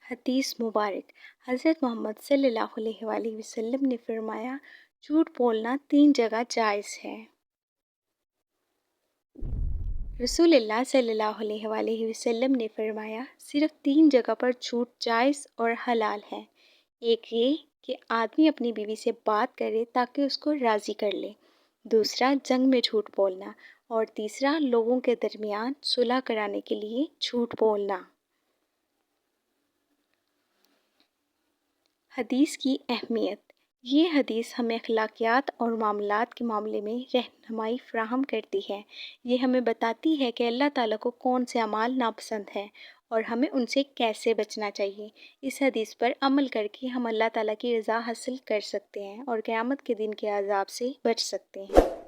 حدیث مبارک۔ حضرت محمد صلی اللہ علیہ وآلہ وسلم نے فرمایا، جھوٹ بولنا 3 جگہ جائز ہے۔ رسول اللہ صلی اللہ علیہ وآلہ وسلم نے فرمایا، صرف 3 جگہ پر جھوٹ جائز اور حلال ہے۔ ایک یہ کہ آدمی اپنی بیوی سے بات کرے تاکہ اس کو راضی کر لے، دوسرا جنگ میں جھوٹ بولنا، اور تیسرا لوگوں کے درمیان صلح کرانے کے لیے جھوٹ بولنا۔ حدیث کی اہمیت۔ یہ حدیث ہمیں اخلاقیات اور معاملات کے معاملے میں رہنمائی فراہم کرتی ہے۔ یہ ہمیں بتاتی ہے کہ اللہ تعالیٰ کو کون سے اعمال ناپسند ہیں اور ہمیں ان سے کیسے بچنا چاہیے۔ اس حدیث پر عمل کر کے ہم اللہ تعالیٰ کی رضا حاصل کر سکتے ہیں اور قیامت کے دن کے عذاب سے بچ سکتے ہیں۔